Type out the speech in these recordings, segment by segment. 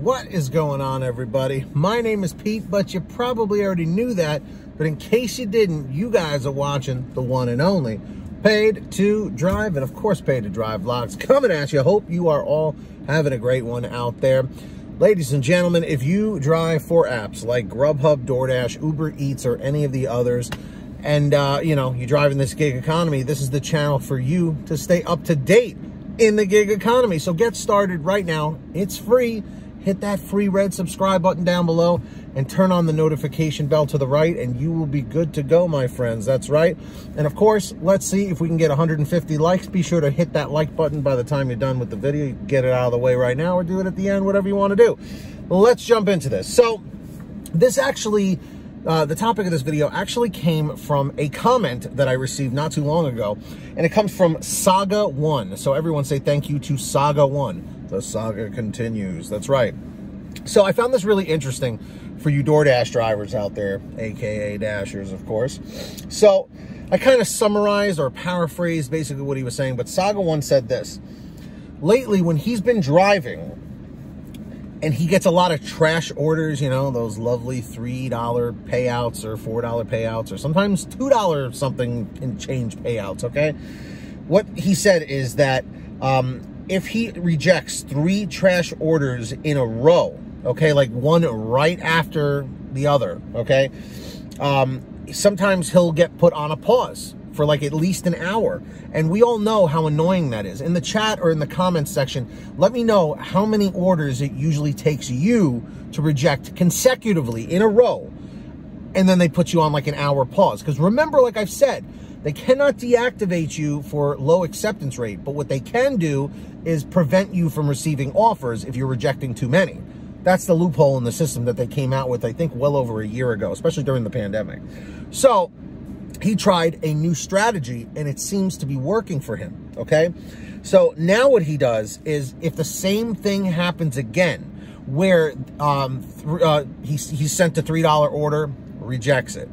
What is going on, everybody? My name is Pete, but you probably already knew that. But in case you didn't, you guys are watching the one and only Paid to Drive, and of course Paid to Drive vlogs coming at you. Hope you are all having a great one out there. Ladies and gentlemen, if you drive for apps like Grubhub, Doordash, Uber Eats, or any of the others, and you know, you drive in this gig economy, this is the channel for you to stay up to date in the gig economy. So get started right now. It's free. Hit that free red subscribe button down below and turn on the notification bell to the right, and you will be good to go, my friends. That's right. And of course, let's see if we can get 150 likes. Be sure to hit that like button by the time you're done with the video. You can get it out of the way right now or do it at the end, whatever you want to do. Well, let's jump into this. So this actually, the topic of this video actually came from a comment that I received not too long ago, and it comes from Saga1. So everyone say thank you to Saga1. The saga continues. That's right. So I found this really interesting for you DoorDash drivers out there, aka Dashers, of course. So I kind of summarized or paraphrased basically what he was saying, but Saga1 said this. Lately, when he's been driving and he gets a lot of trash orders, you know, those lovely $3 payouts or $4 payouts or sometimes $2 something and change payouts, okay? What he said is that if he rejects 3 trash orders in a row, okay, like one right after the other, okay, sometimes he'll get put on a pause for like at least an hour. And we all know how annoying that is. In the chat or in the comments section, let me know how many orders it usually takes you to reject consecutively in a row. And then they put you on like an hour pause. Because remember, like I've said, they cannot deactivate you for low acceptance rate. But what they can do is prevent you from receiving offers if you're rejecting too many. That's the loophole in the system that they came out with, I think, well over a year ago, especially during the pandemic. So he tried a new strategy, and it seems to be working for him, okay? So now what he does is, if the same thing happens again, where he's sent a $3 order, rejects it,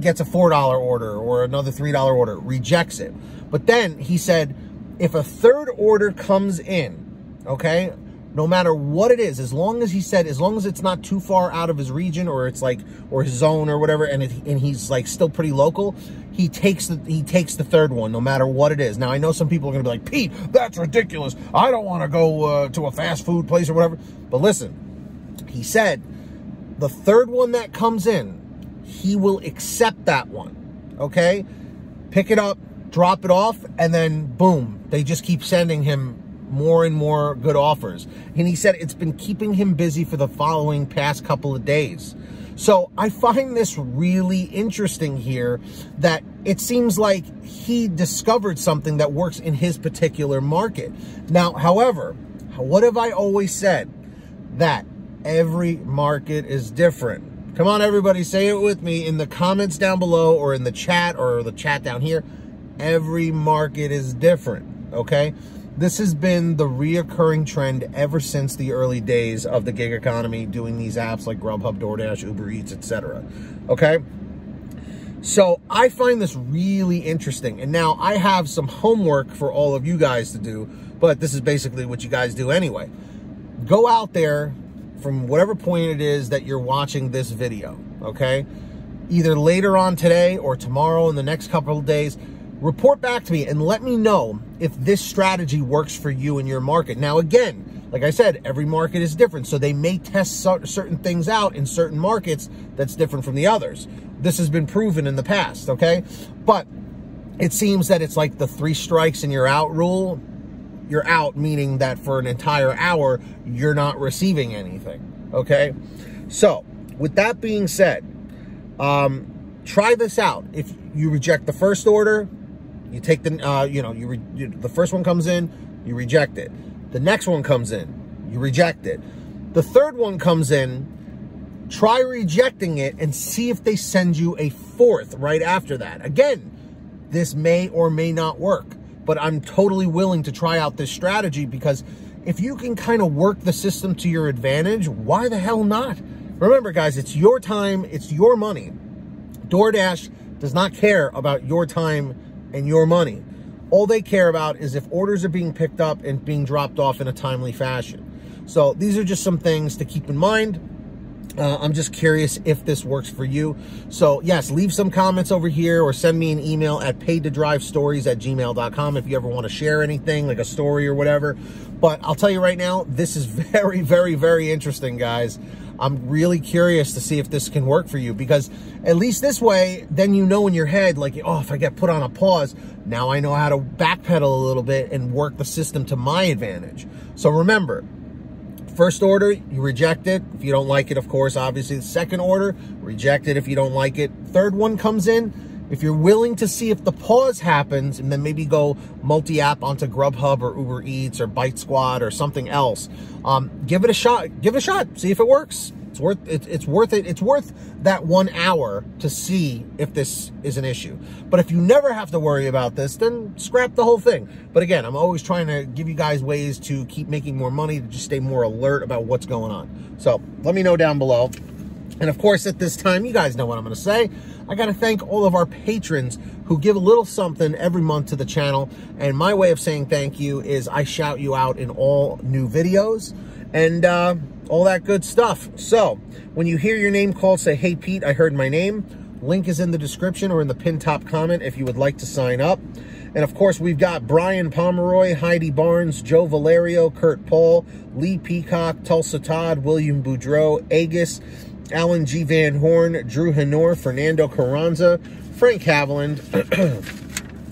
gets a $4 order or another $3 order, rejects it. But then he said, if a third order comes in, okay, no matter what it is, as long as he said, as long as it's not too far out of his region or it's like, or his zone or whatever, and he's like still pretty local, he takes the third one, no matter what it is. Now, I know some people are going to be like, Pete, that's ridiculous. I don't want to go to a fast food place or whatever. But listen, he said the third one that comes in, he will accept that one, okay? Pick it up, drop it off, and then boom, they just keep sending him more and more good offers. And he said it's been keeping him busy for the following past couple of days. So I find this really interesting here, that it seems like he discovered something that works in his particular market. Now, however, what have I always said? That every market is different. Come on, everybody, say it with me in the comments down below or in the chat or the chat down here. Every market is different, okay? This has been the reoccurring trend ever since the early days of the gig economy, doing these apps like Grubhub, Doordash, Uber Eats, etc. Okay? So I find this really interesting. And now I have some homework for all of you guys to do, but this is basically what you guys do anyway. Go out there from whatever point it is that you're watching this video, okay? Either later on today or tomorrow in the next couple of days, report back to me and let me know if this strategy works for you in your market. Now, again, like I said, every market is different, so they may test certain things out in certain markets that's different from the others. This has been proven in the past, okay? But it seems that it's like the 3 strikes and you're out rule. You're out, meaning that for an entire hour, you're not receiving anything, okay? So, with that being said, try this out. If you reject the first order, you take the, the first one comes in, you reject it. The next one comes in, you reject it. The third one comes in, try rejecting it and see if they send you a fourth right after that. Again, this may or may not work, but I'm totally willing to try out this strategy, because if you can kind of work the system to your advantage, why the hell not? Remember, guys, it's your time, it's your money. DoorDash does not care about your time and your money. All they care about is if orders are being picked up and being dropped off in a timely fashion. So these are just some things to keep in mind. I'm just curious if this works for you. So yes, leave some comments over here or send me an email at paidtodrivestories@gmail.com if you ever want to share anything, like a story or whatever. But I'll tell you right now, this is very, very, very interesting, guys. I'm really curious to see if this can work for you, because at least this way, then you know in your head, like, oh, if I get put on a pause, now I know how to backpedal a little bit and work the system to my advantage. So remember, first order, you reject it. If you don't like it, of course, obviously. The second order, reject it if you don't like it. Third one comes in. If you're willing to see if the pause happens, and then maybe go multi-app onto Grubhub or Uber Eats or Bite Squad or something else, give it a shot. Give it a shot. See if it works. It's worth it. It's worth it. It's worth that 1 hour to see if this is an issue. But if you never have to worry about this, then scrap the whole thing. But again, I'm always trying to give you guys ways to keep making more money, to just stay more alert about what's going on. So let me know down below. And of course, at this time, you guys know what I'm going to say. I got to thank all of our patrons who give a little something every month to the channel. And my way of saying thank you is I shout you out in all new videos and all that good stuff. So when you hear your name called, say, hey, Pete, I heard my name. Link is in the description or in the pinned top comment if you would like to sign up. And of course, we've got Brian Pomeroy, Heidi Barnes, Joe Valerio, Kurt Paul, Lee Peacock, Tulsa Todd, William Boudreau, Agus, Alan G. Van Horn, Drew Hanor, Fernando Carranza, Frank Haviland,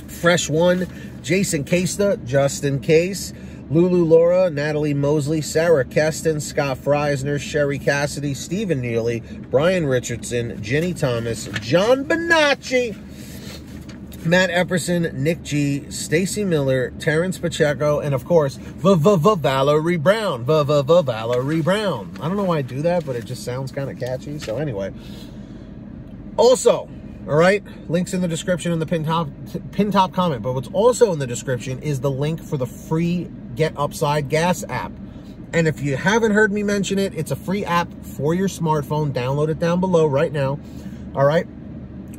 Fresh One, Jason Casta, Justin Case, Lulu Laura, Natalie Mosley, Sarah Keston, Scott Freisner, Sherry Cassidy, Stephen Neely, Brian Richardson, Jenny Thomas, John Bonacci, Matt Epperson, Nick G, Stacy Miller, Terrence Pacheco, and of course, Valerie Brown. Valerie Brown. I don't know why I do that, but it just sounds kind of catchy. So anyway. Also, all right, links in the description in the pin top comment. But what's also in the description is the link for the free Get Upside Gas app. And if you haven't heard me mention it, it's a free app for your smartphone. Download it down below right now. All right.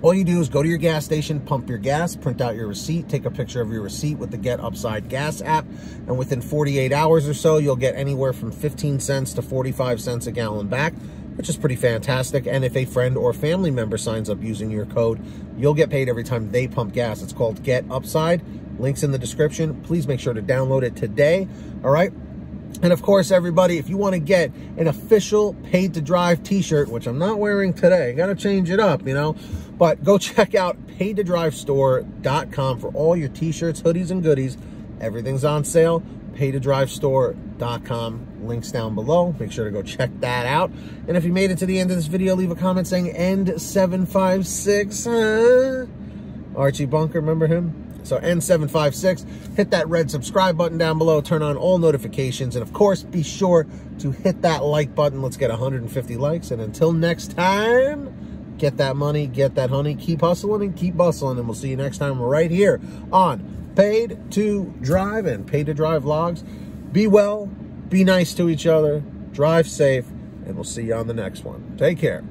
All you do is go to your gas station, pump your gas, print out your receipt, take a picture of your receipt with the Get Upside Gas app, and within 48 hours or so, you'll get anywhere from 15 cents to 45 cents a gallon back, which is pretty fantastic. And if a friend or family member signs up using your code, you'll get paid every time they pump gas. It's called Get Upside. Links in the description. Please make sure to download it today, all right? And of course, everybody, if you want to get an official Paid to Drive t-shirt, which I'm not wearing today, got to change it up, you know, but go check out paidtodrivestore.com for all your t-shirts, hoodies, and goodies. Everything's on sale. paidtodrivestore.com. Links down below. Make sure to go check that out. And if you made it to the end of this video, leave a comment saying N756. Archie Bunker, remember him? So N756, hit that red subscribe button down below, turn on all notifications, and of course, be sure to hit that like button. Let's get 150 likes, and until next time, get that money, get that honey, keep hustling and keep bustling, and we'll see you next time right here on Paid to Drive and Paid to Drive Vlogs. Be well, be nice to each other, drive safe, and we'll see you on the next one. Take care.